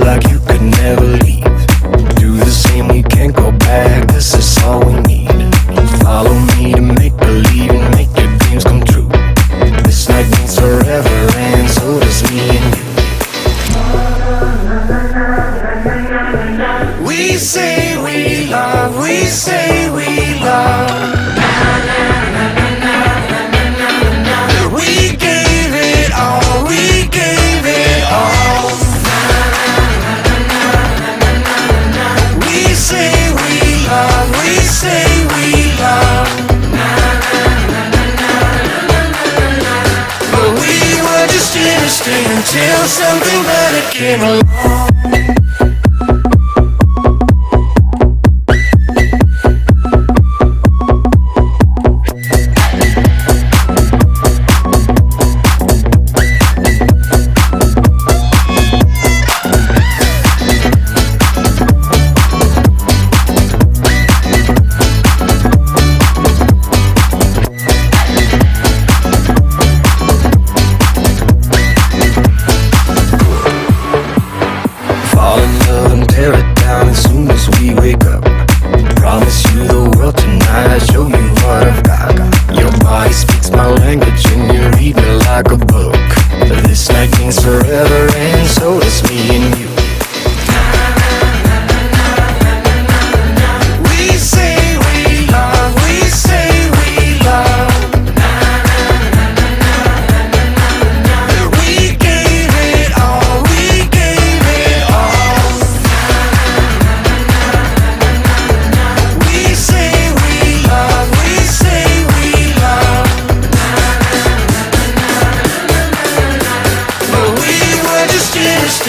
like you could never leave. Do the same, we can't go back, this is all we need. Follow me to make believe and make your dreams come true. This night means forever and so does me and you. We say we love, we say we love. We gave it all, we gave it all. We say we love, we say we love. But we were just innocent until something better came along.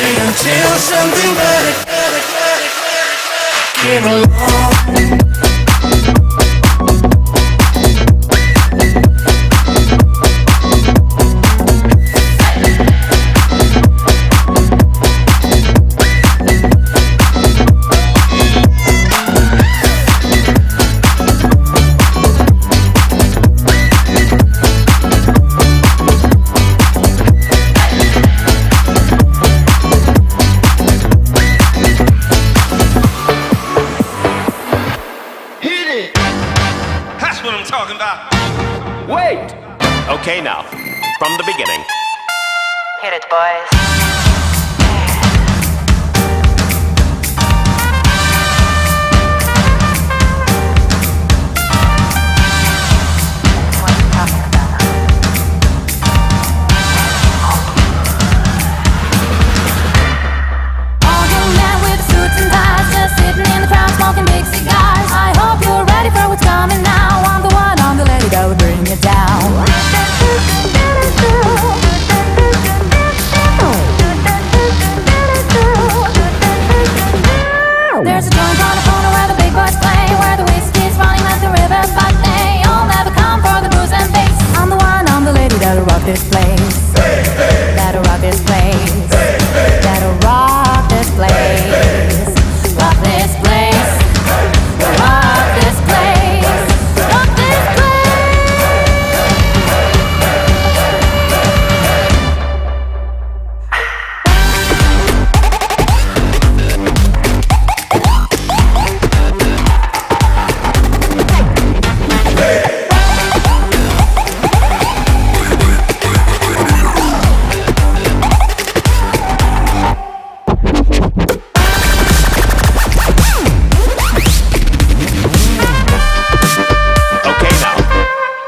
Until something better came along. Okay, now, from the beginning. Hit it, boys. Smoking big cigars. I hope you're ready for what's coming now. I'm the one on the lady that would bring you down. There's a joint on the corner where the big boys play, where the whiskey's running like the river, but they all never come for the booze and bass. I'm the one on the lady that'll rock this place. That'll rock this place. That'll rock this place. Rock this place. Rock this place. Rock this place.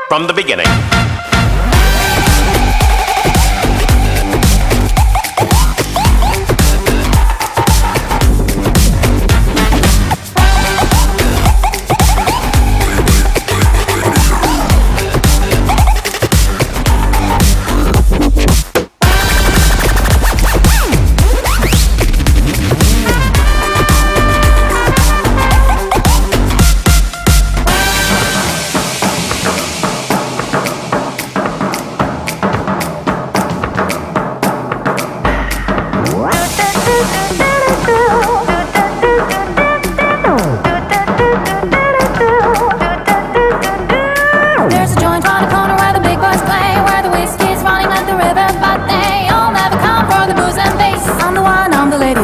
From the beginning.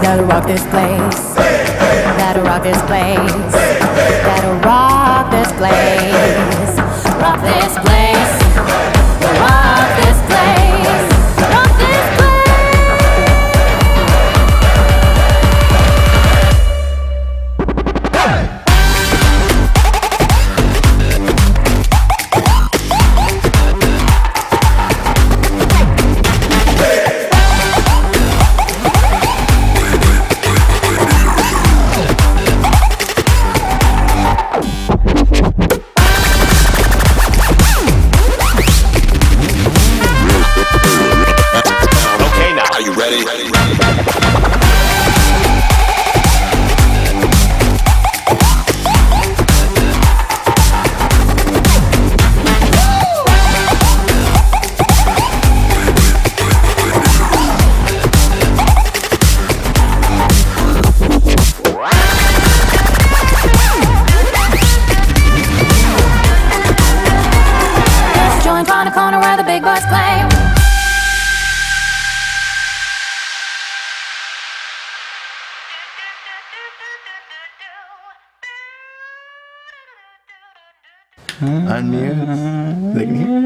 that'll rock this place. That'll rock this place. That'll rock this place. Rock this place. Rock this place. Rock this place. Okay, now. Are you ready? There's a joint on the corner where the big boys play. Unmute. They can hear.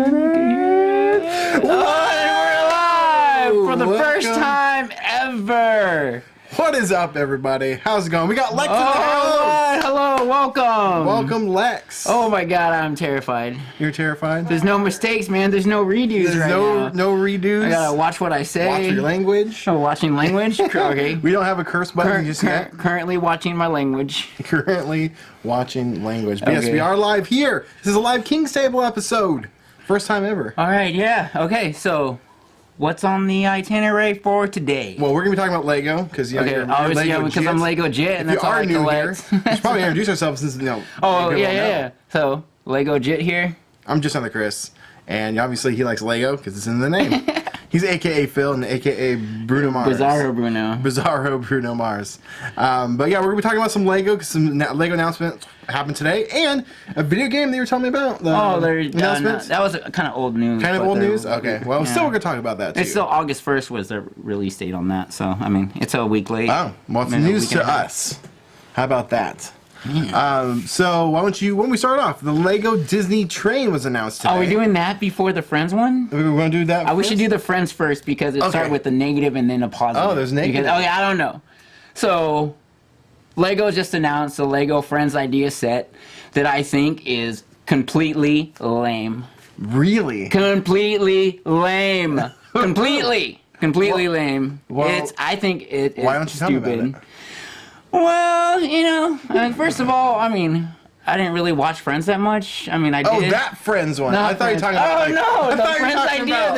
Live for the first Welcome. time ever. What is up, everybody? How's it going? We got Lex in the house. Hello, welcome. Welcome, Lex. Oh my God, I'm terrified. You're terrified? There's no mistakes, man. There's no redos There's right no now. no redos. I gotta watch what I say. Watch your language. Oh, watching language. Okay. We don't have a curse button just yet. Currently watching my language. Currently watching language. But yes, Okay. we are live here. This is a live King's Table episode. First time ever. All right, yeah. Okay, so what's on the itinerary for today? Well, we're gonna be talking about Lego because okay, obviously, yeah, because I'm Lego Jit, and If that's you all are I new here, collect. we should probably introduce ourselves since Oh, people yeah, don't yeah, know. yeah. So, Lego Jit here. I'm just another Chris, and obviously he likes Lego because it's in the name. He's AKA Phil and AKA Bruno Mars. Bizarro Bruno. Bizarro Bruno Mars. But yeah, we're gonna be talking about some Lego, 'cause some Lego announcements happened today, and a video game that you were telling me about. The Oh, there. announcements. That was kind of old news. Kind of but old they're- news. Okay. Well, yeah. still we're gonna talk about that too. It's still August 1st was the release date on that, so I mean it's a week late. Oh, well, it's Maybe a news week and to a half. us. How about that? So why don't we start off? The Lego Disney train was announced today. Are we doing that before the Friends one? We're gonna do that. We should first? do the Friends first because it Okay. starts with the negative and then a positive. Oh, there's negative. Because, I don't know. So, Lego just announced the Lego Friends idea set that I think is completely lame. Really? Completely lame. Completely lame. well, I think it is why don't you tell me about stupid. it? Well, first of all, I didn't really watch Friends that much. I did. Oh, that Friends one. Not I thought you were Friends. talking about. Oh like, no, I the thought you were Friends talking idea, about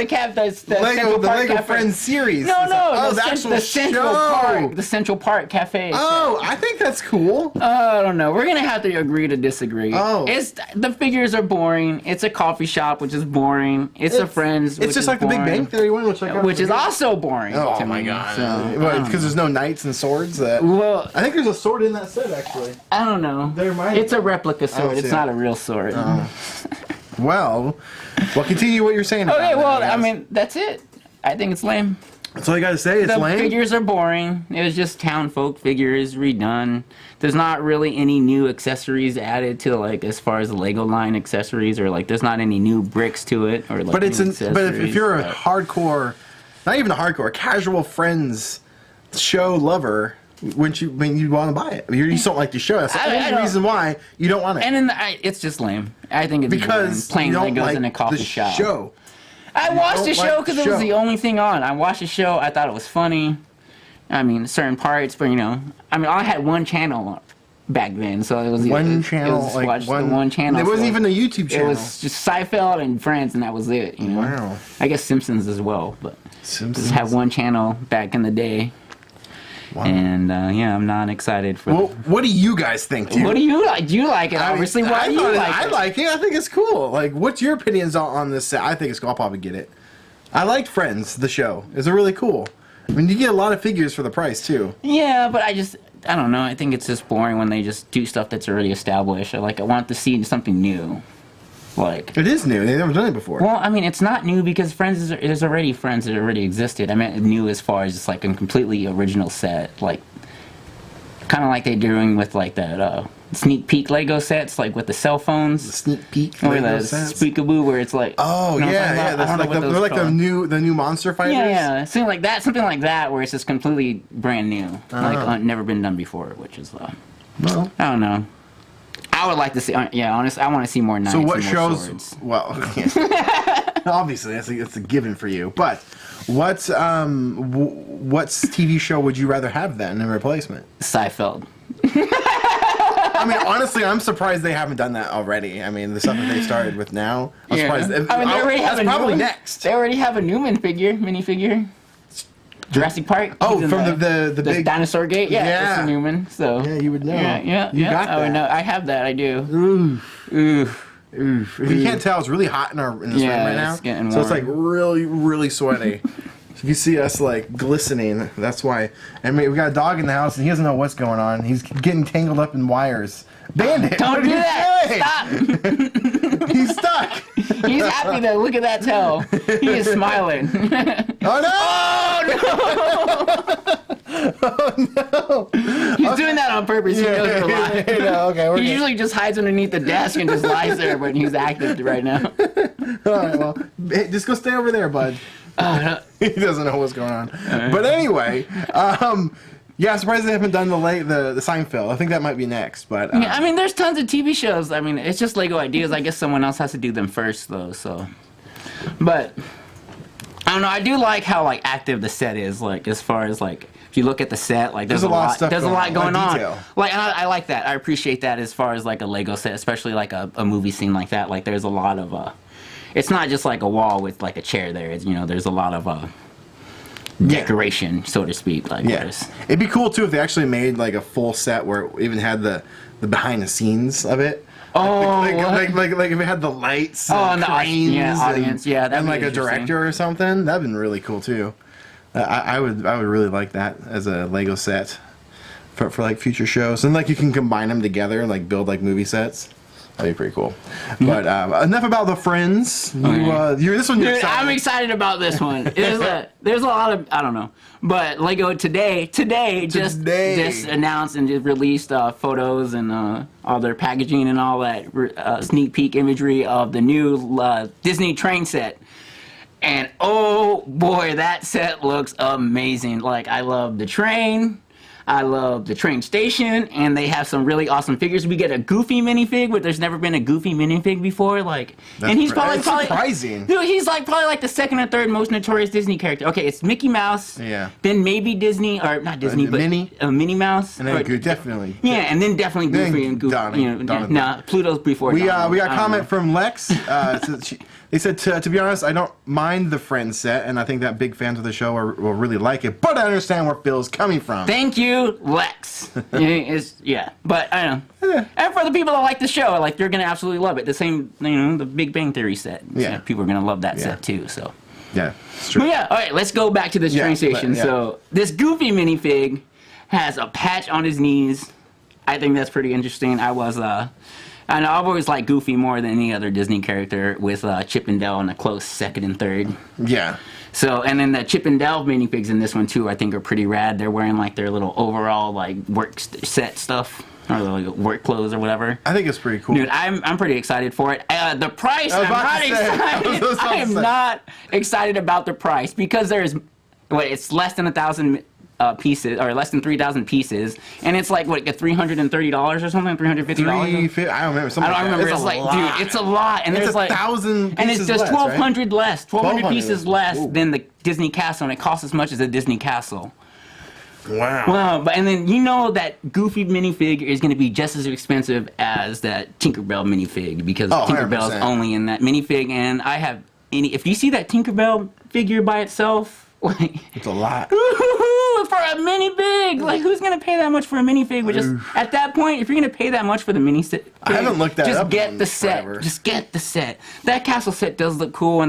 the Lego, Central the Park Lego Cafe. Friends series. No, Oh, the the actual Central show. Park, the Central Park Cafe. Oh, I think that's cool. I don't know. We're gonna have to agree to disagree. Oh. It's the figures are boring. It's a coffee shop, which is boring. It's a Friends, which It's just is like the Big boring, Bang Theory one, which is also boring. Oh to my me. god! So, Because there's no knights and swords. That well, I think there's a sword in that set actually. I don't know. There might- It's a replica don't sword. see It's it. not a real sword. Well, continue what you're saying. about Okay, it, well, guess. that's it. I think it's lame. that's all you gotta say. It's The lame. figures are boring. It was just town folk figures redone. There's not really any new accessories added to as far as the Lego line accessories, or there's not any new bricks to it, or But it's new but if you're a accessories, hardcore, not even a hardcore, casual Friends show lover, when you want to buy it, you just don't like the show. That's the I only don't- reason why you don't want it. and then it's just lame. I think it's because boring. you Plain don't Legos like in a coffee the shop. show. I watched don't the show like because the it was show. the only thing on. I watched the show. I thought it was funny. Certain parts, but I had one channel back then, so it was One it channel, was like watched one the one channel. It wasn't so even a YouTube It channel. was just Seinfeld and Friends, and that was it. Wow. I guess Simpsons as well, but Simpsons. just had one channel back in the day. Wow. And I'm not excited for. Well, what do you guys think, dude? What do you like? Do you like it? I mean, Obviously, why do you thought like I it? like it. I think it's cool. Like, what's your opinions on this set? I think it's cool. I'll probably get it. I liked Friends, the show. It's really cool. I mean, you get a lot of figures for the price, too. Yeah, but I don't know. I think it's just boring when they just do stuff that's already established. I want to see something new. Like, It is new. They've never done it before. well, I mean, it's not new because there's already Friends that already existed. I mean, new as far as it's like a completely original set, like kind of like they're doing with like that sneak peek Lego sets, like with the cell phones. The sneak peek. Or Lego the sets. Speakaboo, where it's like, Oh you know what I'm yeah, talking yeah. about? I That's don't know like what they're those like called. the new monster fighters. Yeah, something like that, where it's just completely brand new, like never been done before, which is Well, I don't know. I would like to see, honestly, I want to see more knights. so what and more shows? swords. Well, obviously it's a given for you. But what's TV show would you rather have then in replacement? Seinfeld. I mean, honestly, I'm surprised they haven't done that already. I mean, the stuff that they started with now. I'm surprised. I mean, they already have that's a probably Newman. next. They already have a Newman minifigure. Jurassic Park. Oh, He's in from the big dinosaur gate. Yeah, Yeah. it's a Newman. So Yeah, you would know. Yeah, You got I would that. know. I have that. I do. Oof. Oof. Oof. If you can't tell, it's really hot in this room Yeah, right now. it's getting so it's like warm. really, really sweaty. If you see us like glistening, that's why. And we got a dog in the house, and he doesn't know what's going on. He's getting tangled up in wires. Bandit, Don't what do are you that. doing? Stop. He's stuck. He's happy though. Look at that tail. He is smiling. Oh no! He's doing that on purpose. He knows we're live. Okay, we're He good. usually just hides underneath the desk and just lies there, but he's active right now. All right, well, hey, just go stay over there, bud. He doesn't know what's going on. But anyway, yeah, I'm surprised they haven't done the Seinfeld. I think that might be next. But Yeah, I mean, there's tons of TV shows. I mean, it's just Lego ideas. I guess someone else has to do them first, though. So, but I don't know. I do like how like active the set is. Like as far as like if you look at the set, like there's a lot. stuff There's a going lot on, going a lot of on. detail. Like and I like that. I appreciate that as far as like a Lego set, especially like a movie scene like that. Like there's a lot of it's not just like a wall with like a chair there. It's, there's a lot of decoration, so to speak. Like yes, it'd be cool too if they actually made like a full set where it even had the behind the scenes of it. Oh, like what? if it had the lights, and the cranes, audience, yeah, that'd and be like a interesting. director or something. That'd been really cool too. I would really like that as a Lego set for like future shows, and like you can combine them together and like build like movie sets. That'd be pretty cool. But enough about the Friends. You're this one. You're Dude, excited. I'm excited about this one. There's a lot of I don't know, but Lego today just announced and just released photos and all their packaging and all that sneak peek imagery of the new Disney train set. And oh boy, that set looks amazing. Like I love the train. I love the train station, and they have some really awesome figures. We get a Goofy minifig, but there's never been a Goofy minifig before. Like, and he's probably surprising. Dude, he's like probably like the second or third most notorious Disney character. Okay, it's Mickey Mouse. Yeah. Then maybe Disney or not Disney, but Minnie. Minnie Mouse. And then Or- definitely. Yeah, and then definitely Then Goofy and Goofy. Donald. Nah, Pluto's before. We Donald. got I a don't comment know. from Lex. They said, to be honest, I don't mind the Friends set, and I think that big fans of the show will really like it, but I understand where Phil's coming from. Thank you, Lex. But I don't know. And for the people that like the show, like they're gonna absolutely love it. The same, the Big Bang Theory set. Yeah. People are gonna love that set too. So. Yeah, it's true. But yeah, all right, let's go back to this train station. yeah. So this Goofy minifig has a patch on his knees. I think that's pretty interesting. And I've always liked Goofy more than any other Disney character, with Chip and Dale in a close second and third. Yeah. So, and then the Chip and Dale minifigs in this one too, I think are pretty rad. They're wearing like their little overall like work set stuff, or like work clothes or whatever. I think it's pretty cool. Dude, I'm pretty excited for it. The price, I'm not excited. I am not excited about the price because it's less than 1,000 pieces, or less than 3,000 pieces, and it's like what, $330 or something, $350. I don't remember. I don't remember. It's like, dude, it's a lot, and It's there's like 1,000 and it's pieces just less, 1,200 less, 1,200 pieces less Ooh. than the Disney castle, and it costs as much as a Disney castle. Wow. Well, and then that Goofy minifig is going to be just as expensive as that Tinkerbell minifig, because Tinkerbell's 100%. only in that minifig, and if you see that Tinkerbell figure by itself, like It's a lot. for a minifig, like who's gonna pay that much for a minifig? But just at that point, if you're gonna pay that much for the minifig, I haven't looked that just up get in the set. forever. Just get the set. That castle set does look cool,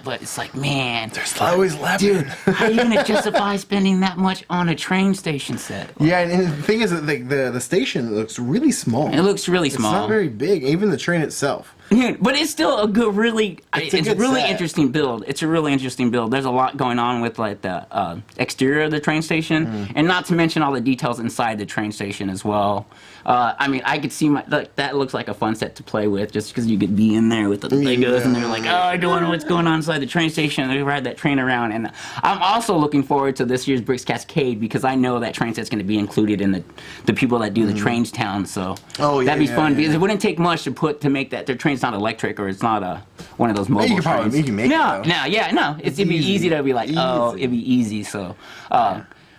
but it's like, man, There's always left. dude, how are you gonna justify spending that much on a train station set? Yeah, and the thing is that the station looks really small. It looks really It's small. not very big. Even the train itself. Yeah, but it's still a good, It's a it's good really set. interesting build. It's a really interesting build. There's a lot going on with like the exterior of the train station, and not to mention all the details inside the train station as well. I mean, I could see that looks like a fun set to play with, just because you could be in there with the Legos, and they're like, oh, I don't know what's going on inside the train station. They ride that train around, and I'm also looking forward to this year's Bricks Cascade because I know that train set's going to be included in the people that do the trains town. So that'd be fun because it wouldn't take much to make that their train's not electric or it's not one of those mobile You can trains. probably make No, it. no, it'd be easy to be like, oh, it'd be easy. So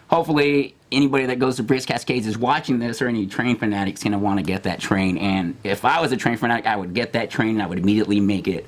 hopefully anybody that goes to Bricks Cascades is watching this, or any train fanatics gonna want to get that train. And if I was a train fanatic, I would get that train and I would immediately make it.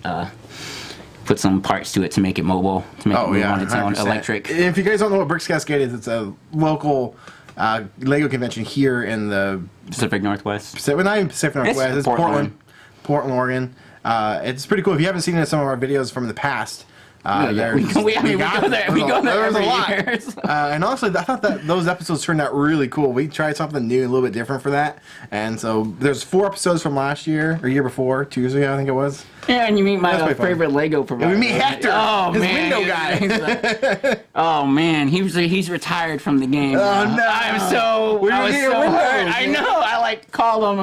Put some parts to it to make it mobile, to make it move on its own 100%. electric. If you guys don't know what Bricks Cascade is, it's a local Lego convention here in the Pacific Northwest. not even Pacific Northwest. It's Portland, Oregon. It's pretty cool. If you haven't seen some of our videos from the past, We go there. We go there every year. So. And honestly, I thought that those episodes turned out really cool. We tried something new, a little bit different for that. And so there's 4 episodes from last year or year before, 2 years ago, I think it was. Yeah, and you meet my That's pretty favorite Lego provider. We meet Hector, his window guy. Oh man, he's retired from the game. Oh, no. I was so windows, hurt. I man. know. I like called him.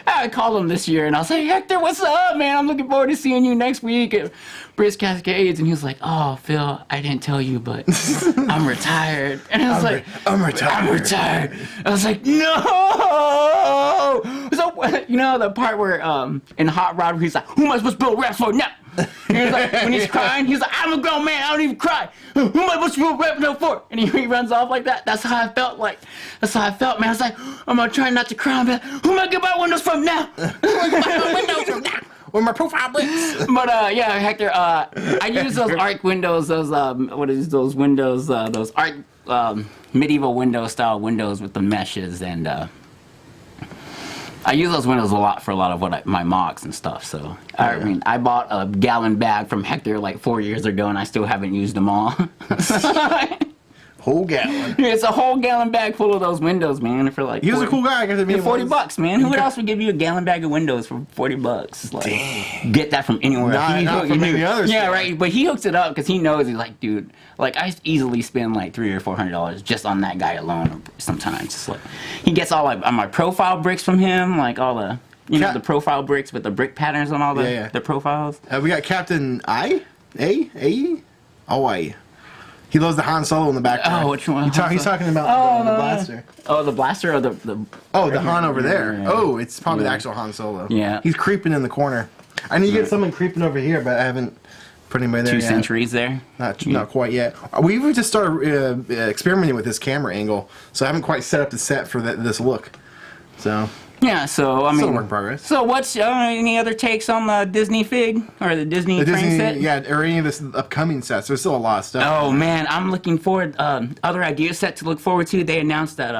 I called him this year, and I was like, Hector, what's up, man? I'm looking forward to seeing you next week at Bricks Cascades. And he was like, oh, Phil, I didn't tell you, but I'm retired. And I was I'm retired. I'm retired. I was like, no. So you know the part where in Hot Rod where he's like, who am I supposed to build raps for now? And he's like, when he's crying, he's like, I'm a grown man, I don't even cry. Who am I supposed to build rap now for? And he runs off like that. That's how I felt, man. I was like, I'm gonna try not to cry. I'm like, who am I gonna buy windows from now? With my profile bricks. But yeah, Hector, I use those arc windows, those those windows, those arc medieval window style windows with the meshes, and I use those windows a lot for a lot of my mocks and stuff. So I mean, I bought a gallon bag from Hector like 4 years ago, and I still haven't used them all. Whole gallon. It's a whole gallon bag full of those windows, man. For like He was a cool guy. I got to meet him $40, once. man. Who else would give you a gallon bag of windows for $40? Like, Damn. get that from anywhere. Not from any other Yeah, store. right. But he hooks it up because he knows. He's like, dude, like I easily spend like $300 or $400 just on that guy alone. Sometimes it's like he gets all like my profile bricks from him, like all the the profile bricks with the brick patterns on all the profiles. We got Captain I. He loves the Han Solo in the back. Oh, which one? He's talking about the blaster. Oh, the blaster or the The Han over there. Yeah. Oh, it's probably the actual Han Solo. Yeah. He's creeping in the corner. I need to get someone creeping over here, but I haven't put anybody there 2 yet. centuries there. Not quite yet. We've just started experimenting with this camera angle, so I haven't quite set up the set for this look. So Yeah, so I mean, still a work in progress. So what's any other takes on the Disney fig or the Disney train set? Yeah, or any of this upcoming sets. There's still a lot of stuff. Oh man, I'm looking forward. Other idea set to look forward to. They announced that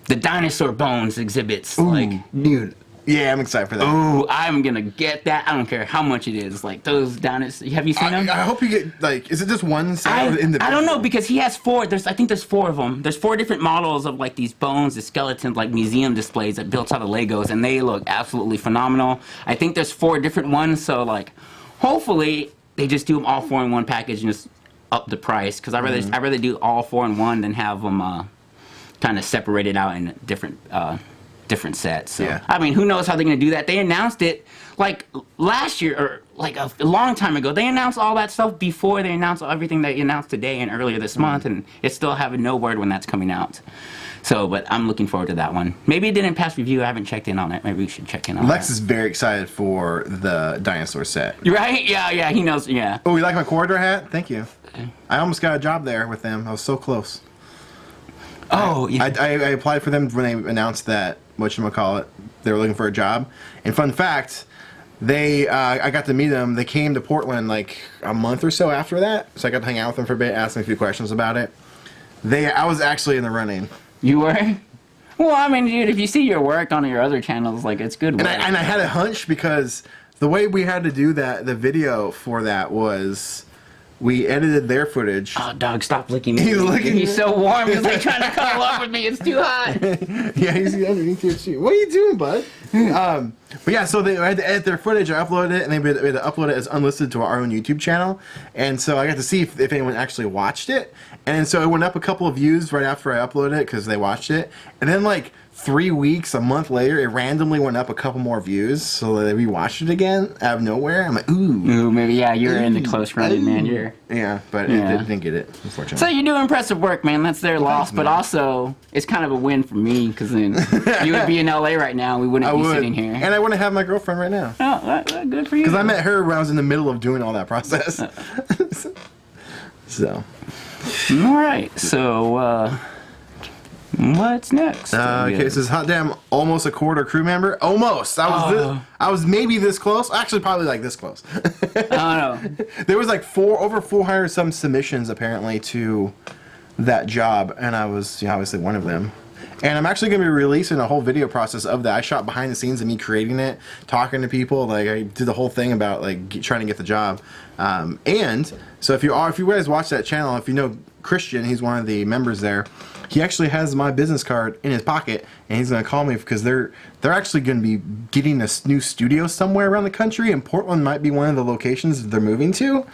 the dinosaur bones exhibits. Dude. Yeah, I'm excited for that. Ooh, I'm gonna get that. I don't care how much it is. Like those dinosaurs. Have you seen them? I hope you get is it just one set? I don't know because he has 4. I think there's 4 of them. There's 4 different models of like these bones, the skeletons, like museum displays that built out of Legos, and they look absolutely phenomenal. I think there's 4 different ones, so like, hopefully they just do them all 4 in one package and just up the price. Because I'd rather do all 4 in one than have them kind of separated out in different sets. So Yeah. I mean, who knows how they're gonna do that? They announced it like last year or like a long time ago. They announced all that stuff before they announced everything they announced today and earlier this month, and it's still having no word when that's coming out. So, but I'm looking forward to that one. Maybe it didn't pass review. I haven't checked in on it. Maybe we should check in on Lex that. is very excited for the dinosaur set. You're right? Yeah, he knows. Yeah. Oh, you like my corridor hat? Thank you. I almost got a job there with them. I was so close. Oh, yeah. I applied for them when they announced that whatchamacallit, they were looking for a job. And fun fact, I got to meet them. They came to Portland like a month or so after that, so I got to hang out with them for a bit, ask them a few questions about it. I was actually in the running. You were? Well, I mean, dude, if you see your work on your other channels, like, it's good work. And I had a hunch because the way we had to do the video for that was we edited their footage. Oh, dog, stop licking me. He's licking He's me. so warm. He's like trying to cuddle up with me. It's too hot. Yeah, he's underneath your shoe. What are you doing, bud? But yeah, so they had to edit their footage. I uploaded it, and they had to upload it as unlisted to our own YouTube channel. And so I got to see if anyone actually watched it. And so it went up a couple of views right after I uploaded it because they watched it. And then like 3 weeks, a month later, it randomly went up a couple more views. So they rewatched it again out of nowhere. I'm like, ooh, maybe you're in the close running, man. Yeah, but Yeah. it didn't get it, unfortunately. So you do impressive work, man. That's their loss, but also it's kind of a win for me because then you would be in LA right now. We wouldn't be sitting here. And I wouldn't have my girlfriend right now. Oh, good for you. Because I met her when I was in the middle of doing all that process. So. All right. So what's next? Okay, so it's hot damn almost a quarter crew member. Almost. I was maybe this close. Actually, probably like this close. I don't know. There was like over 400 some submissions apparently to that job, and I was obviously one of them. And I'm actually going to be releasing a whole video process of that. I shot behind the scenes of me creating it, talking to people. Like I did the whole thing about like trying to get the job. And so if you guys watch that channel, if you know Christian, he's one of the members there. He actually has my business card in his pocket, and he's going to call me because they're actually going to be getting a new studio somewhere around the country, and Portland might be one of the locations they're moving to,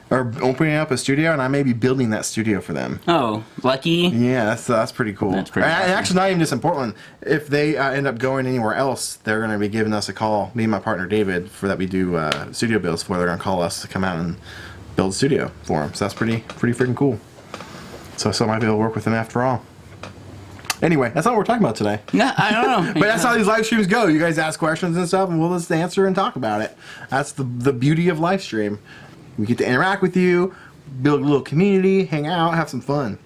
or opening up a studio, and I may be building that studio for them. Oh, lucky. Yeah, that's pretty cool. That's pretty and awesome. actually, not even just in Portland. If they end up going anywhere else, they're going to be giving us a call. Me and my partner David, for that we do studio builds for. They're going to call us to come out and build a studio for them. So that's pretty freaking cool. So I might be able to work with them after all. Anyway, that's not what we're talking about today. No, I don't know. But that's how these live streams go. You guys ask questions and stuff, and we'll just answer and talk about it. That's the beauty of live stream. We get to interact with you, build a little community, hang out, have some fun.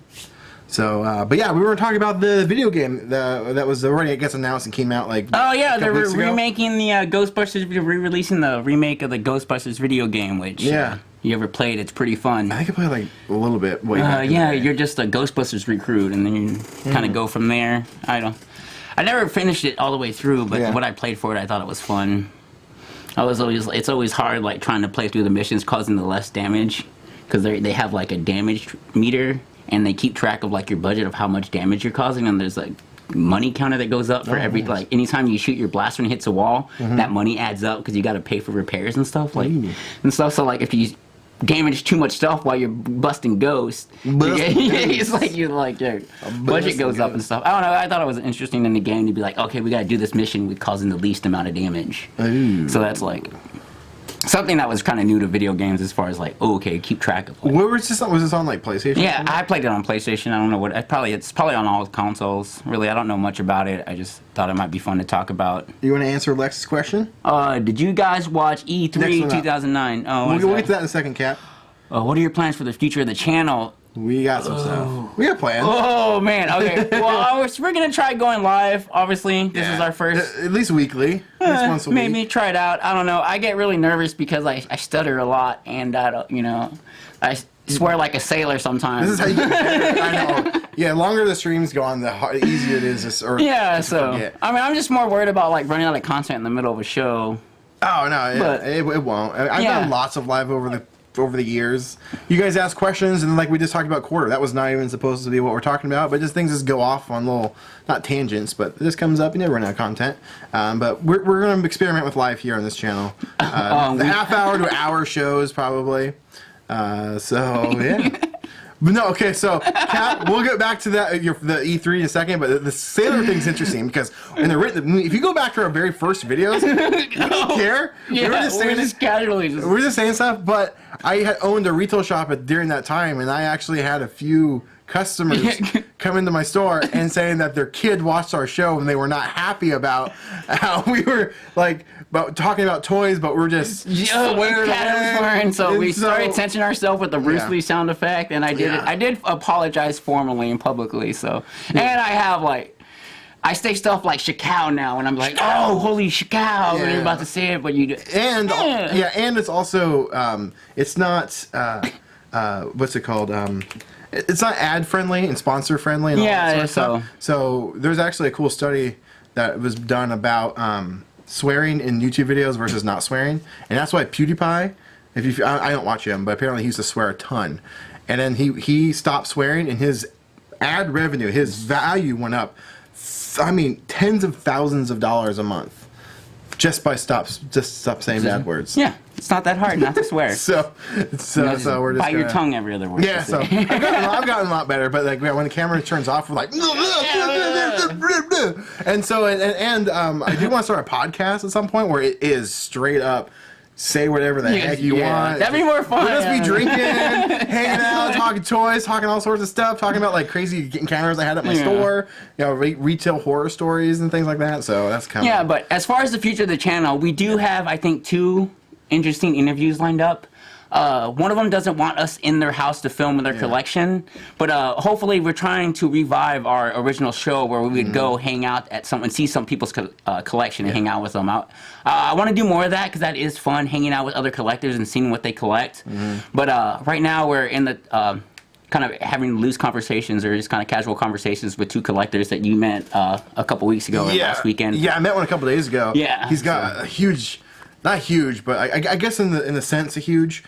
So, but yeah, we were talking about the video game that was already, I guess, announced and came out like. Oh yeah, a they're couple weeks ago. remaking the Ghostbusters, re-releasing the remake of the Ghostbusters video game, which you ever played? It's pretty fun. I think I played like a little bit. Way back in the Yeah, day. you're just a Ghostbusters recruit, and then you kind of go from there. I never finished it all the way through, but what I played for it, I thought it was fun. It's always hard, like trying to play through the missions, causing the less damage, because they have like a damage meter, and they keep track of like your budget of how much damage you're causing, and there's like money counter that goes up for every like anytime you shoot your blaster and hits a wall, that money adds up because you got to pay for repairs and stuff and stuff. So like if you damage too much stuff while you're busting ghosts, it's like your budget goes up and stuff. I don't know. I thought it was interesting in the game to be like, okay, we got to do this mission with causing the least amount of damage. So that's like something that was kind of new to video games as far as like, okay, keep track of. Where was this on? Was this on like PlayStation? Yeah, I played it on PlayStation. I don't know what. It's probably on all consoles. Really, I don't know much about it. I just thought it might be fun to talk about. You want to answer Lex's question? Did you guys watch Next E3 one up. 2009? Oh, We'll get to that in a second, Cap. what are your plans for the future of the channel? We got some stuff. We got plans. Oh man, okay. Well, we're gonna try going live. Obviously, this is our first. At least weekly. At least once a week. Maybe try it out. I don't know. I get really nervous because I stutter a lot, and I don't, I swear like a sailor sometimes. This is how you get better. I know. Yeah, longer the streams go on, the easier it is. So forget. I mean, I'm just more worried about like running out of content in the middle of a show. Oh no, But- it won't. I've done lots of live over the years. You guys ask questions, and like we just talked about quarter. That was not even supposed to be what we're talking about, but just things just go off on little, not tangents, but this comes up. You never run out of content. But we're going to experiment with live here on this channel. The half hour to hour shows probably. So yeah. But no, okay, so Cap, we'll get back to that the E3 in a second, but the sailor thing's interesting because if you go back to our very first videos, we didn't care. Yeah, we're just casually. We're just saying stuff, but I had owned a retail shop during that time, and I actually had a few customers come into my store and saying that their kid watched our show and they were not happy about how we were like talking about toys, but we're just swearing. So we started tensioning ourselves with the Bruce Yeah. Lee sound effect, and I did it. Yeah. I did apologize formally and publicly. So, and I have like. I say stuff like "shakao" now, and I'm like, "Oh, holy shakao!" When you're about to say it, but you do. And and it's also it's not what's it called? It's not ad friendly and sponsor friendly. And all that sort of stuff. So there's actually a cool study that was done about swearing in YouTube videos versus not swearing, and that's why PewDiePie. I don't watch him, but apparently he used to swear a ton, and then he stopped swearing, and his ad revenue, his value went up. I mean, tens of thousands of dollars a month. just stop saying bad words. Yeah, it's not that hard not to swear. So we're just bite your gonna- tongue every other word. Yeah, to so say. I've gotten a lot better, but like when the camera turns off, we're like, and so I do want to start a podcast at some point where it is straight up. Say whatever the heck you want. That'd be more fun. We'll just be drinking, hanging out, talking toys, talking all sorts of stuff, talking about like crazy encounters I had at my store, you know, retail horror stories and things like that. So that's kind of Yeah, but as far as the future of the channel, we do have, I think, 2 interesting interviews lined up. One of them doesn't want us in their house to film their collection, but hopefully we're trying to revive our original show where we would go hang out at see some people's collection and hang out with them. I want to do more of that because that is fun, hanging out with other collectors and seeing what they collect. But right now we're in the kind of having loose conversations or just kind of casual conversations with 2 collectors that you met a couple weeks ago or last weekend. Yeah, I met one a couple days ago. Yeah, he's got a huge, not huge, but I guess in the sense a huge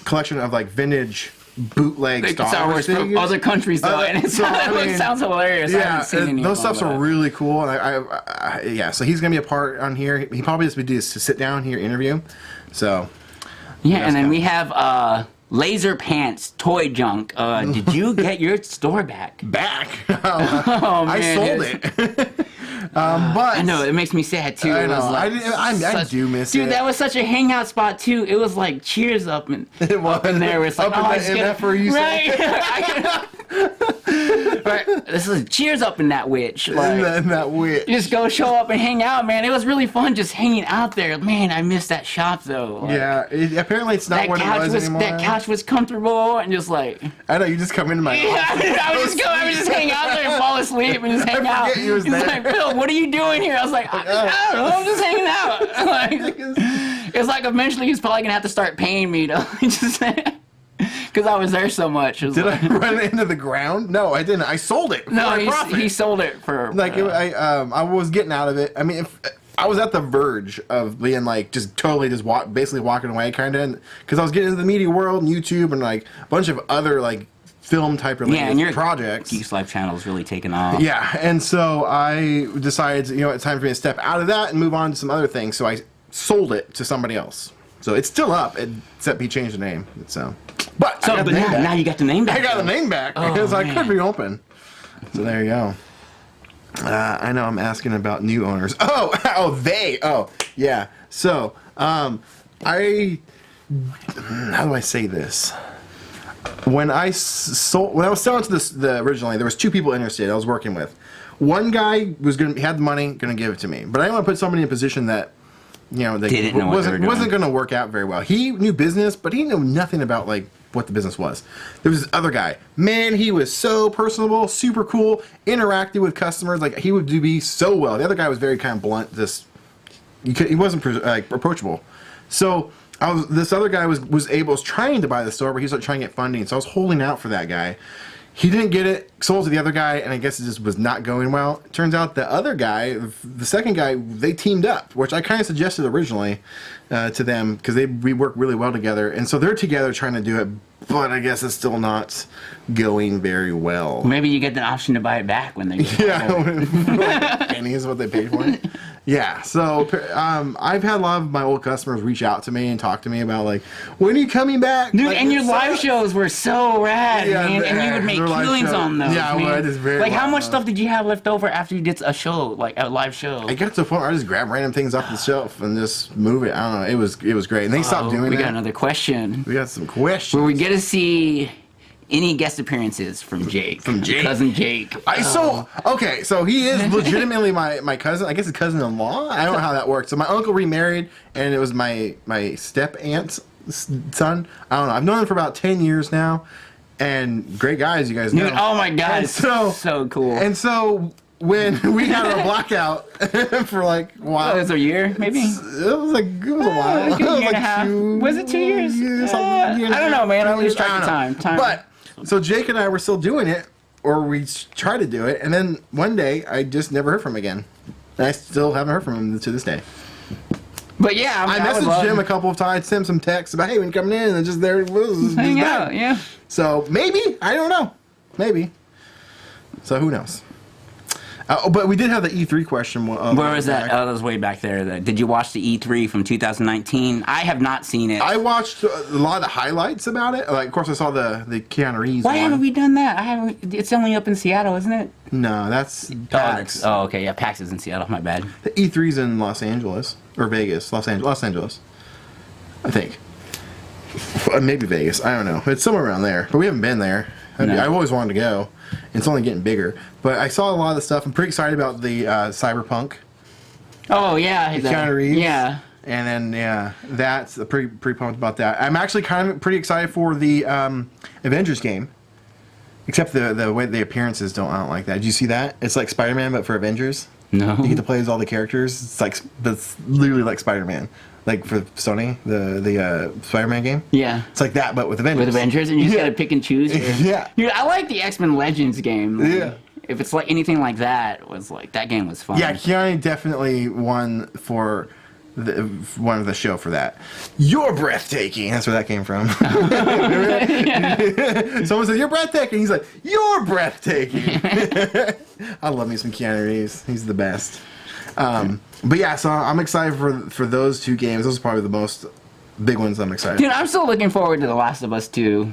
collection of like vintage bootleg Star Wars from figures. other countries though, and it sounds hilarious. I haven't seen any those of all stuffs are that. really cool. And yeah, so he's gonna be a part on here. He probably just be to sit down here interview. So yeah, and then we have Laser Pants Toy Junk. Did you get your store back? Oh, I sold it. But I know it makes me sad too. I It was know. like I do miss dude, it. that was such a hangout spot too. It was like Cheers up in It was. up in there. Where it's like Up in oh, the I just get- MF where you right. This is Cheers up in that witch. Like, and that witch. just go show up and hang out, man. It was really fun just hanging out there. Man, I miss that shop though. Like, Yeah, apparently it's not that what it was anymore. that couch was comfortable and just like I know you just come into my I would just hang out there and fall asleep and just hang out. forget you was He's there. like, Bill, what are you doing here? I was like, I don't know, I'm just hanging out. Like, it's like eventually he's probably gonna have to start paying me to just because I was there so much. It was Did like, I run it into the ground? No, I didn't. I sold it. no, for a profit. he sold it for Like I was getting out of it. I mean, I was at the verge of being like just totally just basically walking away, kind of, because I was getting into the media world and YouTube and like a bunch of other like film type related and your projects. Geeks Life channel is really taking off. Yeah, and so I decided, you know, it's time for me to step out of that and move on to some other things. So I sold it to somebody else. So it's still up, except he changed the name. So, but I got the name back. now you got the name back. I got the name back because I could be open. So there you go. I know I'm asking about new owners. Oh, yeah. So, how do I say this? When I was selling to the originally, there was 2 people interested I was working with. One guy had the money, gonna give it to me, but I didn't want to put somebody in a position that, you know, that Didn't know what they were doing. wasn't gonna work out very well. He knew business, but he knew nothing about like what the business was. There was this other guy. Man, he was so personable, super cool, interacted with customers. Like he would be so well. The other guy was very kind of blunt. He wasn't approachable. So this other guy was trying to buy the store, but he was like, trying to get funding. So I was holding out for that guy. He didn't get it, sold to the other guy, and I guess it just was not going well. It turns out the other guy, the second guy, they teamed up, which I kind of suggested originally to them because we work really well together. And so they're together trying to do it, but I guess it's still not going very well. Maybe you get the option to buy it back when they get it. Yeah, like pennies what they paid for it. Yeah, so I've had a lot of my old customers reach out to me and talk to me about like, when are you coming back? Dude, Like, and your it's live shows were so rad, Yeah, man. And you would make their live killings show- on those. Yeah, man. well, it is very like, how well much done. stuff did you have left over after you did a show, like a live show? I got to the point where I just grab random things off the shelf and just move it. I don't know. It was great, and they stopped doing we that. got another question. We got some questions. Will we get to see any guest appearances from Jake? From Jake? Cousin Jake. So he is legitimately my cousin. I guess his cousin-in-law. I don't know how that works. So my uncle remarried, and it was my step aunt's son. I don't know. I've known him for about 10 years now, and great guys, you guys know. Dude, oh my god, And it's so cool. And so when we had a blackout for like a while, it was a year, maybe? it was a while. Like a It was year and a half. Was it 2 years? Something, I don't know, man. I lose track I of don't know. time. But so Jake and I were still doing it, or we tried to do it, and then one day I just never heard from him again. And I still haven't heard from him to this day. But yeah, I would messaged love him a couple of times, sent him some texts about, hey, when you coming in, and just there it was. just hang back. out, yeah. So maybe, I don't know. Maybe. So who knows? But we did have the E3 question. Where was that? Oh, that was way back there. Did you watch the E3 from 2019? I have not seen it. I watched a lot of the highlights about it. Like, of course, I saw the Keanu Reeves Why one. haven't we done that? I haven't. It's only up in Seattle, isn't it? No, that's PAX. Oh, okay. Yeah, PAX is in Seattle. My bad. The E3's in Los Angeles. Or Vegas. Los Angeles. I think. Maybe Vegas. I don't know. It's somewhere around there. But we haven't been there. No. I've always wanted to go. It's only getting bigger. But I saw a lot of the stuff. I'm pretty excited about the Cyberpunk. Oh yeah, Keanu Reeves. Yeah. And then that's pretty pumped about that. I'm actually kind of pretty excited for the Avengers game. Except the way the appearances I don't like that. Did you see that? It's like Spider-Man but for Avengers. No. You get to play as all the characters. That's literally like Spider-Man. Like for Sony, the Spider-Man game. Yeah. It's like that, but with Avengers. With Avengers, and you just gotta pick and choose. Yeah. Dude, I like the X-Men Legends game. Like, Yeah. If it's like anything like that, that game was fun. Yeah, Keanu definitely won for one of the show for that. You're breathtaking. That's where that came from. Someone said, "You're breathtaking." He's like, "You're breathtaking." I love me some Keanu Reeves. He's the best. But yeah, so I'm excited for those two games. Those are probably the most big ones I'm excited. Dude, I'm still looking forward to The Last of Us 2.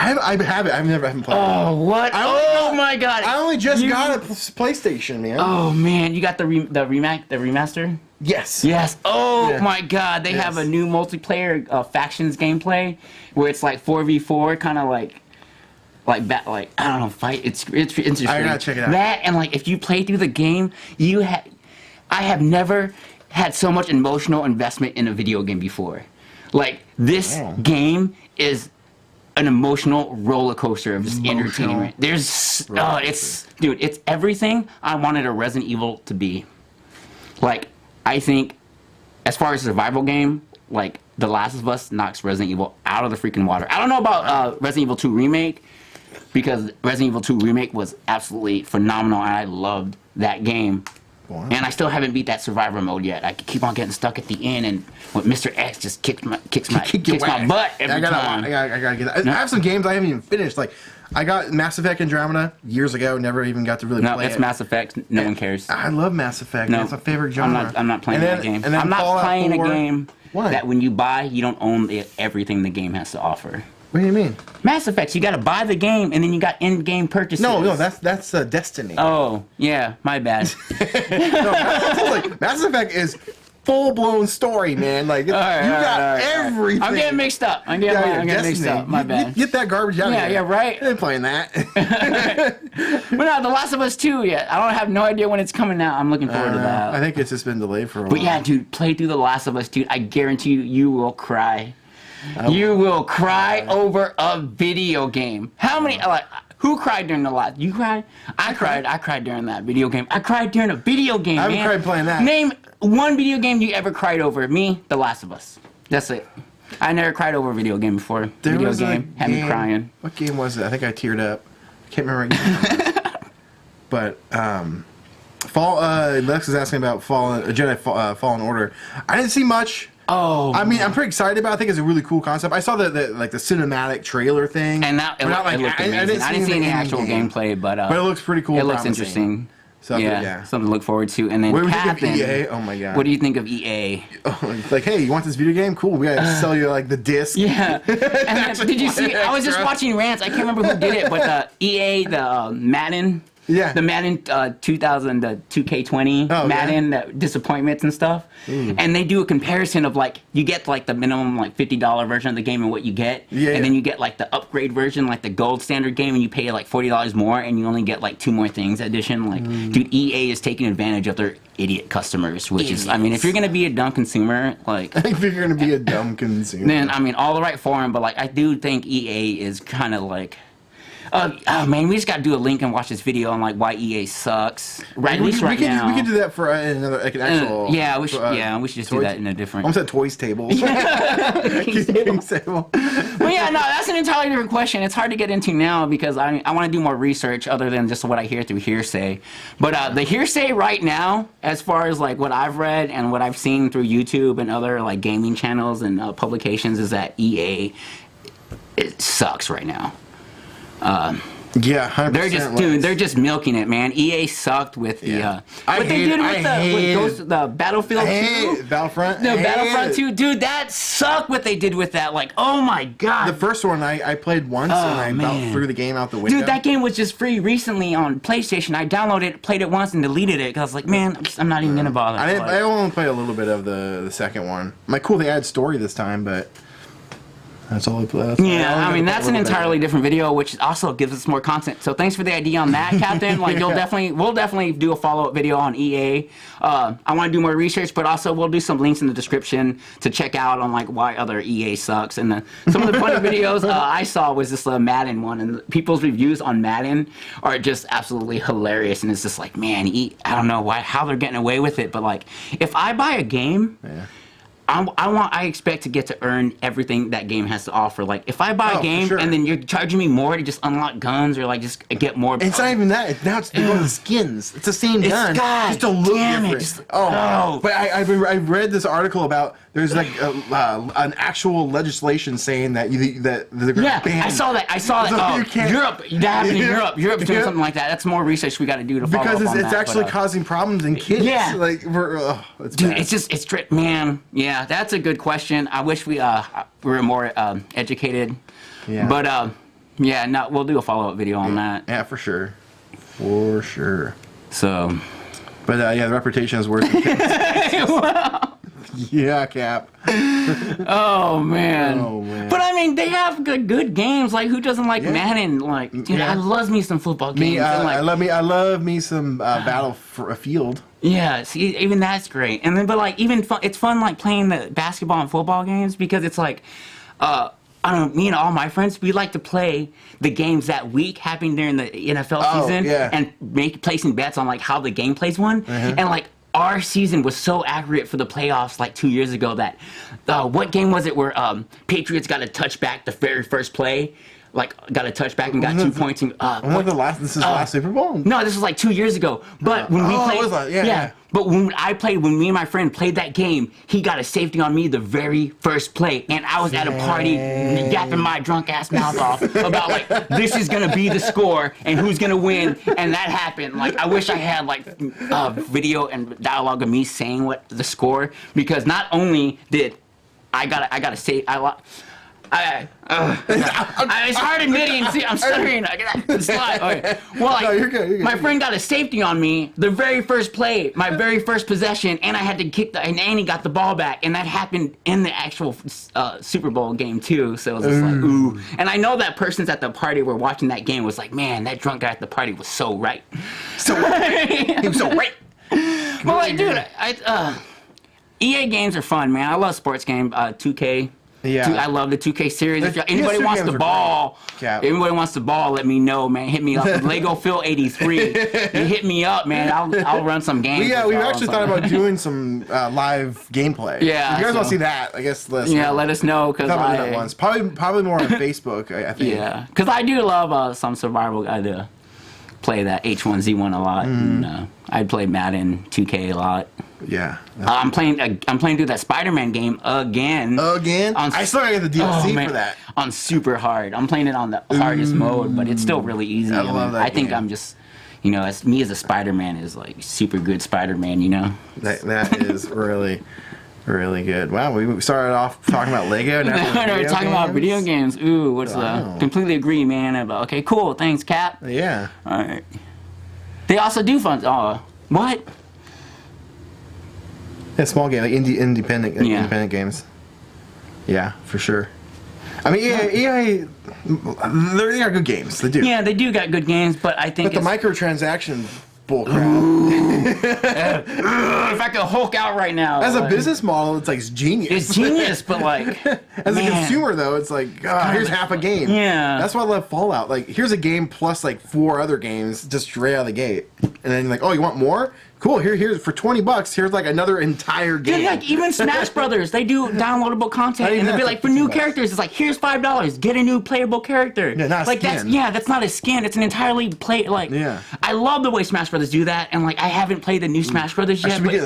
I haven't played it. Oh, what? Oh my god. I only just got a PlayStation, man. Oh man, you got the remaster? Yes. Yes. Oh Yeah. my god, they have a Yes. new multiplayer factions gameplay where it's like 4v4, kind of like I don't know, fight. It's interesting. I gotta check it out. That and like if you play through the game, I have never had so much emotional investment in a video game before. Like this game is an emotional roller coaster of just entertainment. It's everything I wanted a Resident Evil to be. Like, I think, as far as survival game, like, The Last of Us knocks Resident Evil out of the freaking water. I don't know about Resident Evil 2 Remake, because Resident Evil 2 Remake was absolutely phenomenal, and I loved that game. Wow. And I still haven't beat that survivor mode yet. I keep on getting stuck at the end, and when Mr. X just kicks my butt every time. I gotta get that. I have some games I haven't even finished. Like, I got Mass Effect Andromeda years ago. Never even got to really No, play it's it. Mass Effect. No one cares. I love Mass Effect. No, It's my favorite genre. I'm not playing that game. And then I'm not Fallout playing 4. a game Why? that when you buy, you don't own everything the game has to offer. What do you mean? Mass Effect, you got to buy the game, and then you got in-game purchases. No, that's Destiny. Oh, yeah, my bad. Like, Mass Effect is full-blown story, man. Like, you got everything. I'm getting mixed up. I'm getting mixed Destiny. up. My bad. Get that garbage out of here. Yeah, right. I ain't playing that. But no, The Last of Us 2 yet. I don't have no idea when it's coming out. I'm looking forward to that. I think it's just been delayed for a while. But yeah, dude, play through The Last of Us 2. I guarantee you will cry. You will cry over a video game. How many, who cried during the last? You cried? I cried during that video game. I cried during a video game, I haven't cried playing that. Name one video game you ever cried over. Me, The Last of Us. That's it. I never cried over a video game before. There Video was a game had me crying. What game was it? I think I teared up. I can't remember. But Lex is asking about Jedi Fallen Order. I didn't see much. Oh, I mean, I'm pretty excited about it. I think it's a really cool concept. I saw the cinematic trailer thing. and that it looked amazing. I didn't see any actual gameplay, but it looks pretty cool. it looks promising. interesting. So, yeah, something to look forward to. And then What do you think of Captain, EA? Oh my god. What do you think of EA? Like, hey, you want this video game? Cool. We gotta sell you like the disc. Yeah. And then, did you see? I was just watching rants. I can't remember who did it, but the EA, the Madden. Yeah. The Madden 2000, the 2K20 Madden, the disappointments and stuff. And they do a comparison of like, you get like the minimum like $50 version of the game and what you get. Yeah. And then you get like the upgrade version, like the gold standard game, and you pay like $40 more and you only get like 2 more things edition. Like, dude, EA is taking advantage of their idiot customers, which is, I mean, if you're going to be a dumb consumer, like. I think you're gonna be a dumb consumer. Then, I mean, all the right for him, but like, I do think EA is kind of like. Oh man, we just gotta do a link and watch this video on like why EA sucks. Right, at least right now. We could do that for another like an actual. Yeah, we should just do that in a different. I almost said toys table. King's table. Well, yeah, no, that's an entirely different question. It's hard to get into now because I want to do more research other than just what I hear through hearsay. But the hearsay right now, as far as like what I've read and what I've seen through YouTube and other like gaming channels and publications, is that EA it sucks right now. Yeah, 100%. They're just, dude, they're just milking it, man. EA sucked with the, Yeah. what they did with the Battlefield 2. Battlefront. No, I hated Battlefront it. 2, dude, that sucked what they did with that. Like, oh my god. The first one I played once and I about man. threw the game out the window. Dude, that game was just free recently on PlayStation. I downloaded it, played it once, and deleted it because I was like, man, I'm not even gonna bother. I only played a little bit of the second one. Like, cool, they add story this time, but that's all I played. Yeah, I mean that's an entirely different video, which also gives us more content. So thanks for the idea on that, Captain. Like we'll definitely do a follow-up video on EA. I want to do more research, but also we'll do some links in the description to check out on like why other EA sucks. And some of the funny videos I saw was this Madden one, and people's reviews on Madden are just absolutely hilarious. And it's just like, man, I don't know how they're getting away with it, but like if I buy a game. Yeah. I expect to get to earn everything that game has to offer. Like, if I buy a game and then you're charging me more to just unlock guns or like just get more. It's not even that. Now it's the skins. It's the same gun. Just a little different. But I've read this article about there's like an actual legislation saying that they're going to ban. I saw that. Europe. That happened in Europe. Europe's doing something like that. That's more research we got to do to follow up on that. Because it's actually causing problems in kids. Yeah. Like, it's dude, bad. it's man. Yeah, that's a good question. I wish we were more educated. Yeah. But yeah, no, we'll do a follow-up video on that. Yeah, for sure. For sure. So. But yeah, the reputation is worth it. Yeah, Cap. Oh man. But I mean, they have good games. Like, who doesn't like Madden? Like, dude, I love me some football games. I love me some Battlefield. Yeah, see, even that's great. And then, but like, even it's fun like playing the basketball and football games because it's like, I don't know, me and all my friends, we like to play the games that week happening during the NFL season and placing bets on like how the game plays one. And like, our season was so accurate for the playoffs like 2 years ago that what game was it where Patriots got a touchback the very first play, like got a touchback and got 2 points. And, this is the last Super Bowl? No, this was like 2 years ago. But when we played, but when me and my friend played that game, he got a safety on me the very first play, and I was at a party yapping my drunk ass mouth off about like this is gonna be the score and who's gonna win, and that happened. Like I wish I had like video and dialogue of me saying what the score, because not only did I gotta say it's hard admitting. See, I'm stuttering. I got slide. Okay. Well, like, you're good. My friend got a safety on me the very first play, my very first possession, and I had to kick and he got the ball back, and that happened in the actual Super Bowl game too. So it was just like, ooh. And I know that person's at the party were watching that game was like, man, that drunk guy at the party was so right. So right. He was so right. Well, like, dude, EA games are fun, man. I love sports game. 2K. Yeah, I love the 2K series. If anybody wants the ball, let me know, man. Hit me up. Lego Phil 83. You hit me up, man. I'll run some games. We've actually thought about doing some live gameplay. Yeah, if you guys want to see that, I guess let us know. Cause once. Probably more on Facebook. I think. Yeah, because I do love some survival. I play that H1Z1 a lot. And, I'd play Madden 2K a lot. Yeah. I'm playing through that Spider-Man game again. I still gotta get the DLC for that. On super hard. I'm playing it on the hardest mode, but it's still really easy. I love that. I think I'm just, as me as a Spider-Man is like super good Spider-Man. That is really, really good. Wow, we started off talking about Lego. Now we're talking about video games. Ooh, what's completely agree, man. Okay, cool. Thanks, Cap. Yeah. All right. They also do fun. What? Yeah, small game, like independent games. Yeah, for sure. I mean, EA, they are good games. They do. Yeah, they do got good games, but I think the microtransaction bullcrap. If I could Hulk out right now. As a business model, it's like genius. It's genius, but like as a consumer though, it's like here's half a game. Yeah. That's why I love Fallout. Like here's a game plus like 4 other games just straight out of the gate, and then like, oh, you want more? cool. Here's for $20. Here's like another entire game. Dude, like even Smash Brothers, they do downloadable content, and they'll be like, for new characters, it's like, here's $5, get a new playable character. Yeah, not a like skin. that's not a skin. It's an entirely Yeah. I love the way Smash Brothers do that, and like I haven't played the new Smash Brothers yet. I'm getting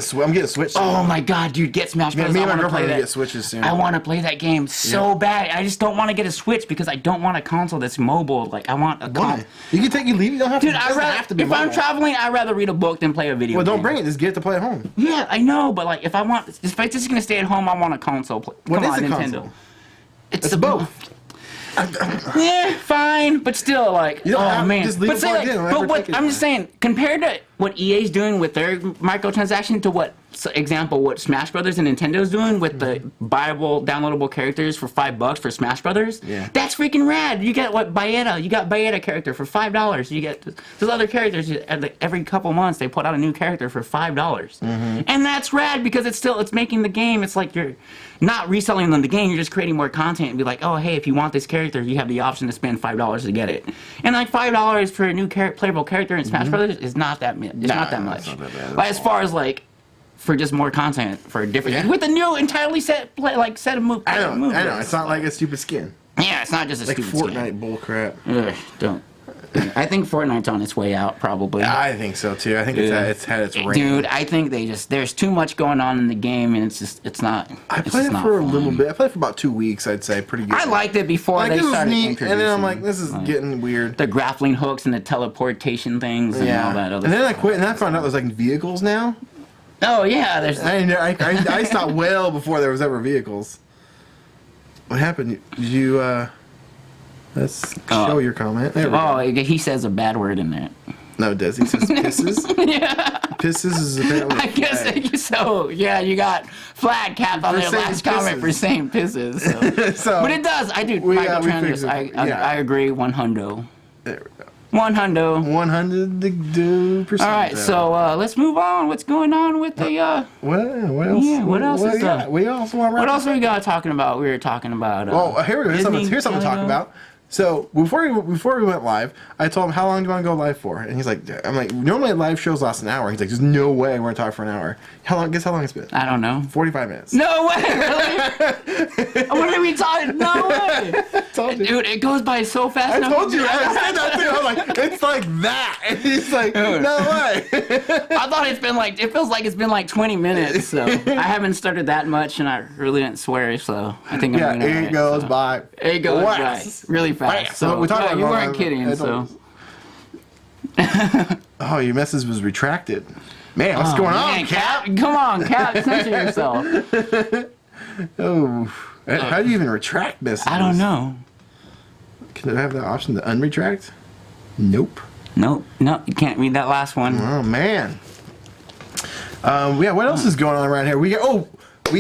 a Switch. Oh my god, dude, get Smash Brothers. me and I my want to play girlfriend that. get Switches soon. I want to play that game so bad. I just don't want to get a Switch because I don't want a console that's mobile. Like I want a Why? You leave. You don't have to. Dude, it doesn't have to be if I'm mobile. traveling, I'd rather read a book than play a video Well, game. don't bring it. Just get it to play at home. Yeah, I know, but like if I'm just gonna stay at home, I want a console. What Come is on, a Nintendo. console? It's both. Yeah, fine, but still, like, You don't oh have to man. just leave But it say, plugged like, in, but whatever what ticket I'm you just saying, compared to what EA's doing with their microtransaction to what Smash Brothers and Nintendo's doing with the buyable, downloadable characters for $5 for Smash Brothers, Yeah. that's freaking rad. You get Bayonetta, you got Bayonetta character for $5. You get those other characters every couple months they put out a new character for $5, and that's rad because it's making the game. It's like you're not reselling them the game. You're just creating more content and be like, oh hey, if you want this character, you have the option to spend $5 to get it. And like $5 for a new playable character in Smash Brothers is not that much. It's not that no, much. it's not that bad. But as far as like for just more content for a different Yeah. with a new entirely set of moves. I know. It's not like a stupid skin. Yeah, it's not just a Like stupid Fortnite skin. bull crap. Ugh, don't. I think Fortnite's on its way out, probably. I think so too. I think Yeah. it's had its reign. Dude, I think there's too much going on in the game, and it's not. I it's played just it not for a fun. little bit. I played it for about 2 weeks. I'd say pretty good. I liked it before Like they this is started neat, introducing. and then I'm like, this is getting weird. the grappling hooks and the teleportation things and all that other. And then I stuff. quit, and I found out there's like vehicles now. Oh yeah, there's. I stopped well before there was ever vehicles. What happened? Did let's show your comment. There we go. Oh, he says a bad word in there. No, does he says pisses? Yeah. Pisses is apparently. I guess so. Yeah, you got flag cap on For their saying last comment pisses. for saying pisses. So. So, But it does. I do. We Microtransactions. fixed it. I agree. 100. there we go. 100. 100%. All right, so let's move on. What's going on with the? What else? Yeah, what else is got? We also want to What else we got talking about? We were talking about. Well, here we go. Disney Here's something to talk Channel. about. So before we went live, I told him, how long do you want to go live for? And he's like, I'm like, normally live shows last an hour. He's like, there's no way we're going to talk for an hour. Guess how long it's been? I don't know. 45 minutes. No way! Really? What are we talking? No way! told you. Dude, it goes by so fast. I now. told you. I said that too. I was like, it's like that. And he's like, no way. I thought it feels like it's been like 20 minutes, so I haven't started that much, and I really didn't swear, so I think I'm Yeah, doing it alright, goes so. by. It goes by fast. really fast. Right, So we talked about you going weren't live. kidding, I so. told Oh, your message was retracted. Man, what's going on, Man, Cap? Come on, Cap, censor yourself. Oh, how do you even retract messages? I don't know. Can I have that option to unretract? Nope. Nope, no, you can't read that last one. Oh man. Yeah. What else is going on around here? We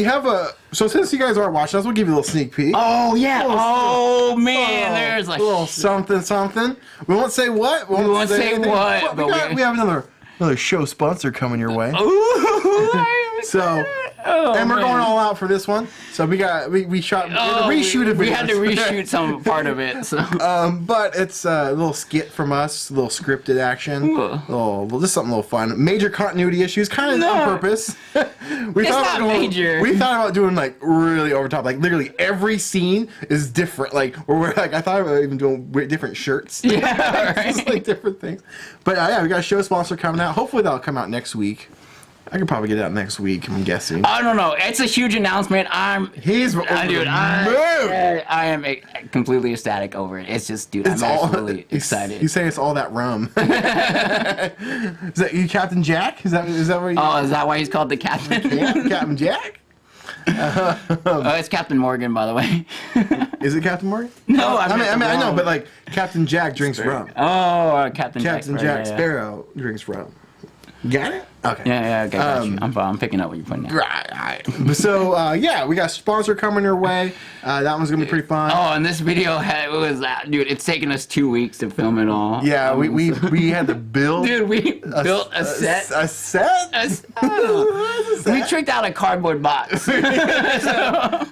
have a. So since you guys aren't watching us, we'll give you a little sneak peek. Oh yeah. Oh man, Oh, there's like a little something. We won't say what. We won't say anything, what, but we have another show sponsor coming your way. Ooh, So. oh, And we're man. going all out for this one. So we shot we had to reshoot a video. We had to reshoot some part of it. So But it's a little skit from us, a little scripted action, just something a little fun. Major continuity issues, kind of No. on purpose. We It's thought not major. We thought about doing like really over top, like literally every scene is different. Like we're like, I thought about even doing different shirts. yeah, Just right. like different things. But yeah, we got a show sponsor coming out. Hopefully that'll come out next week. I could probably get it out next week, I'm guessing. I don't know. It's a huge announcement. He's over the Dude, moon. I am completely ecstatic over it. It's just, dude, I'm absolutely excited. You say it's all that rum. Is that you, Captain Jack? Is that what you? Oh, is that why he's called the captain? Yeah, Captain Jack. Oh, it's Captain Morgan, by the way. Is it Captain Morgan? No, I mean, I know, wrong. but like Captain Jack drinks rum. Oh, Captain Captain Jack. Jack right, yeah, yeah. Sparrow drinks rum. Got it? Okay. Yeah, okay, got you. I'm picking up what you're putting down. Right. So yeah, we got a sponsor coming your way. That one's gonna be pretty fun. Oh, and this video dude, it's taken us 2 weeks to film it all. Yeah, we had to build. Dude, we built a set. A set? We tricked out a cardboard box.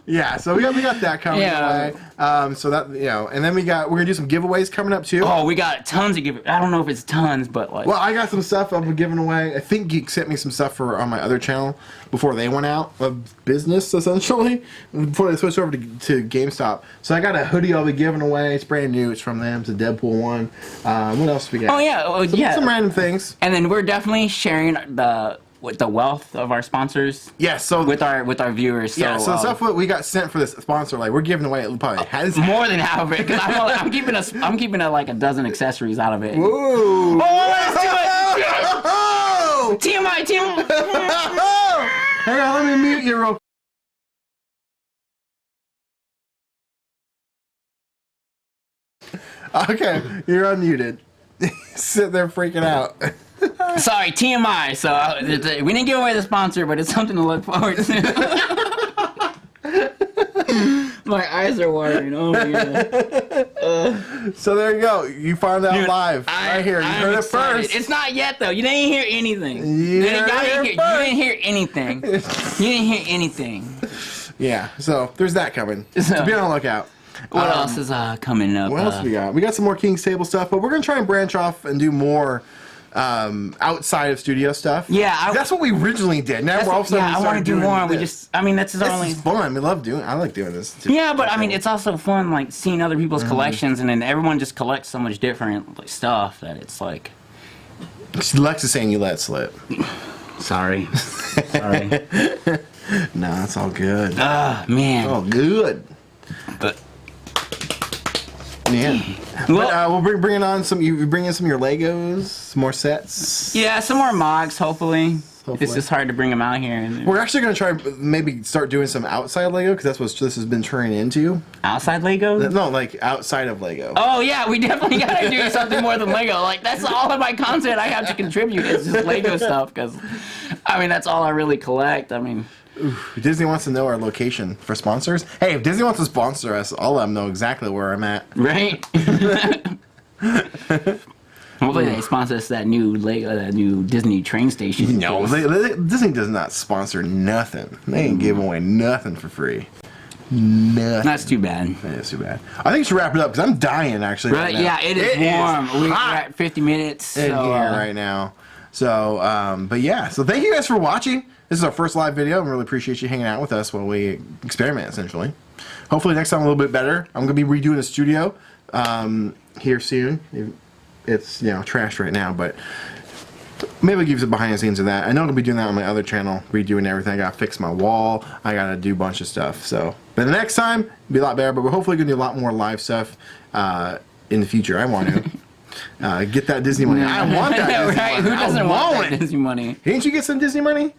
Yeah, so we got that coming Yeah. your way. So that and then we're gonna do some giveaways coming up too. Oh, we got tons of giveaways. I don't know if it's tons, but like. Well, I got some stuff I'm giving away. I think Geek sent me some stuff for on my other channel before they went out of business, essentially, before they switched over to GameStop. So I got a hoodie I'll be giving away. It's brand new. It's from them. It's a Deadpool one. What else do we got? Oh yeah, Some random things. And then we're definitely sharing the wealth of our sponsors. Yeah, so with our viewers. So, yeah, so the stuff what we got sent for this sponsor, like we're giving away probably more than half of it because I'm keeping like a dozen accessories out of it. Ooh. Let's do it! TMI. Hang on, let me mute you real. Okay, you're unmuted. Sit there freaking out. Sorry, TMI. So we didn't give away the sponsor, but it's something to look forward to. My eyes are watering. Oh my god. So there you go. You found out live right here. You heard it first. It's not yet though. You didn't hear anything. You didn't hear anything. You didn't hear anything. Yeah. So there's that coming. So, So be on the lookout. What else is coming up? What else we got? We got some more King's Table stuff, but we're gonna try and branch off and do more outside of studio stuff. Yeah, that's what we originally did. Now we're all of a sudden I want to do more. This. We just, I mean, that's this only. Is fun. We love doing. I like doing this. Yeah, but I mean, it's also fun, like seeing other people's collections, and then everyone just collects so much different like, stuff that it's like. Lex is saying you let it slip. Sorry. No, that's all good. Man. All good. But. Yeah. Well, we'll bring in some of your Legos, some more sets. Yeah, some more mods, hopefully. It's just hard to bring them out here. We're actually going to try maybe start doing some outside Lego because that's what this has been turning into. Outside Lego? No, like outside of Lego. Oh yeah, we definitely got to do something more than Lego. Like that's all of my content I have to contribute is just Lego stuff because, I mean, that's all I really collect. I mean. Oof, Disney wants to know our location for sponsors. Hey, if Disney wants to sponsor us, I'll let them know exactly where I'm at. Right? Hopefully they sponsor us that new Disney train station. No, Disney does not sponsor nothing. They ain't giving away nothing for free. Nothing. That's too bad. That's too bad. I think we should wrap it up because I'm dying actually. Right? Yeah, it is warm. We're at 50 minutes in so, here right now. So, but yeah. So thank you guys for watching. This is our first live video. I really appreciate you hanging out with us while we experiment, essentially. Hopefully next time a little bit better. I'm going to be redoing the studio here soon. It's, trashed right now, but maybe I'll give you some behind the scenes of that. I know I'm going to be doing that on my other channel, redoing everything. I got to fix my wall. I got to do a bunch of stuff. So, but the next time, it'll be a lot better, but we're hopefully going to do a lot more live stuff in the future. I want to. Get that Disney money. I want that Disney right? money. Who doesn't want that Disney money? Didn't you get some Disney money?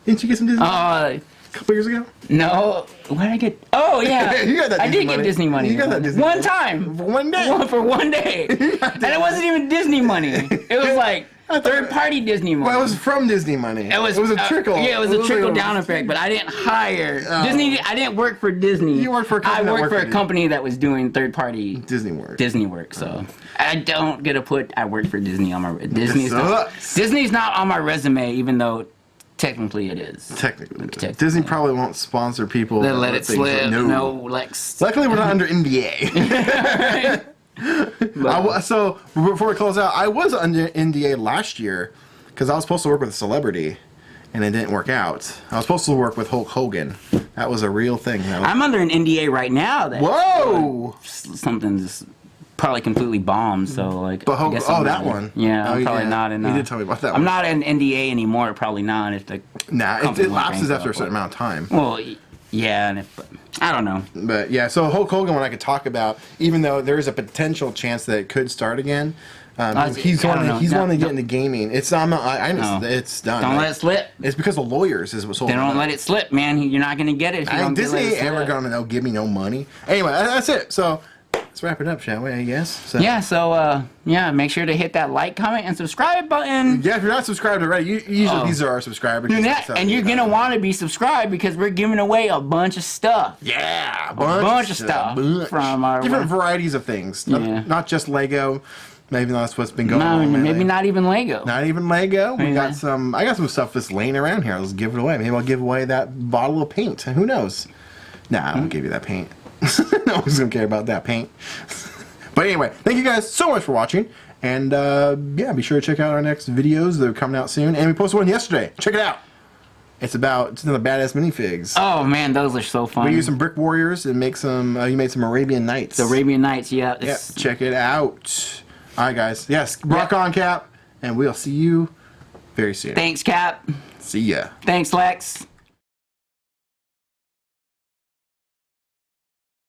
Didn't you get some Disney money a couple years ago? No. What did I get? Oh, yeah. You got that I Disney did money. get Disney money. You got that Disney one money. time. For one day. For one day. And it wasn't even Disney money. It was like third-party Disney money. Well, it was from Disney money. It was a trickle. Yeah, it was a trickle-down effect, but I didn't hire Disney. I didn't work for Disney. You worked for a company. I worked for a company that was doing third-party Disney work. So I don't get to put I worked for Disney on my Disney's not on my resume, even though technically it is. Technically. Disney probably won't sponsor people. They let it slip. No, luckily we're not under NDA. So before we close out, I was under NDA last year because I was supposed to work with a celebrity, and it didn't work out. I was supposed to work with Hulk Hogan. That was a real thing. I'm under an NDA right now. Whoa! Something's probably completely bombed. So like, but Hulk, that one. Yeah, I'm probably not in. You did tell me about that. I'm not in NDA anymore. Probably not if the. It lapses after a certain amount of time. Well. Yeah, and I don't know. But yeah, so Hulk Hogan, one I could talk about, even though there is a potential chance that it could start again. He's one to get into gaming. It's it's done. Don't let it slip. It's because the lawyers is what's holding. They don't let it slip, man. You're not gonna get it. If you don't Disney ain't ever gonna give me no money. Anyway, that's it. So let's wrap it up, shall we? I guess. So. Yeah. So make sure to hit that like, comment, and subscribe button. Yeah, if you're not subscribed already, usually these are our subscribers. And you're gonna want to be subscribed because we're giving away a bunch of stuff. Yeah, a bunch of stuff from our different varieties of things. Not just Lego. Maybe that's what's been going on. Maybe maybe not even Lego. Not even Lego. We got some. I got some stuff that's laying around here. Let's give it away. Maybe I'll give away that bottle of paint. Who knows? Nah, I won't give you that paint. No one's gonna care about that paint. But anyway, thank you guys so much for watching, And yeah, be sure to check out our next videos. They're coming out soon. And we posted one yesterday. Check it out. It's another badass minifigs. Oh man, those are so fun. We use some Brick Warriors and make some. You made some Arabian Nights. The Arabian Nights, yeah. Yeah, check it out. All right, guys. Yes, rock on, Cap. And we'll see you very soon. Thanks, Cap. See ya. Thanks, Lex.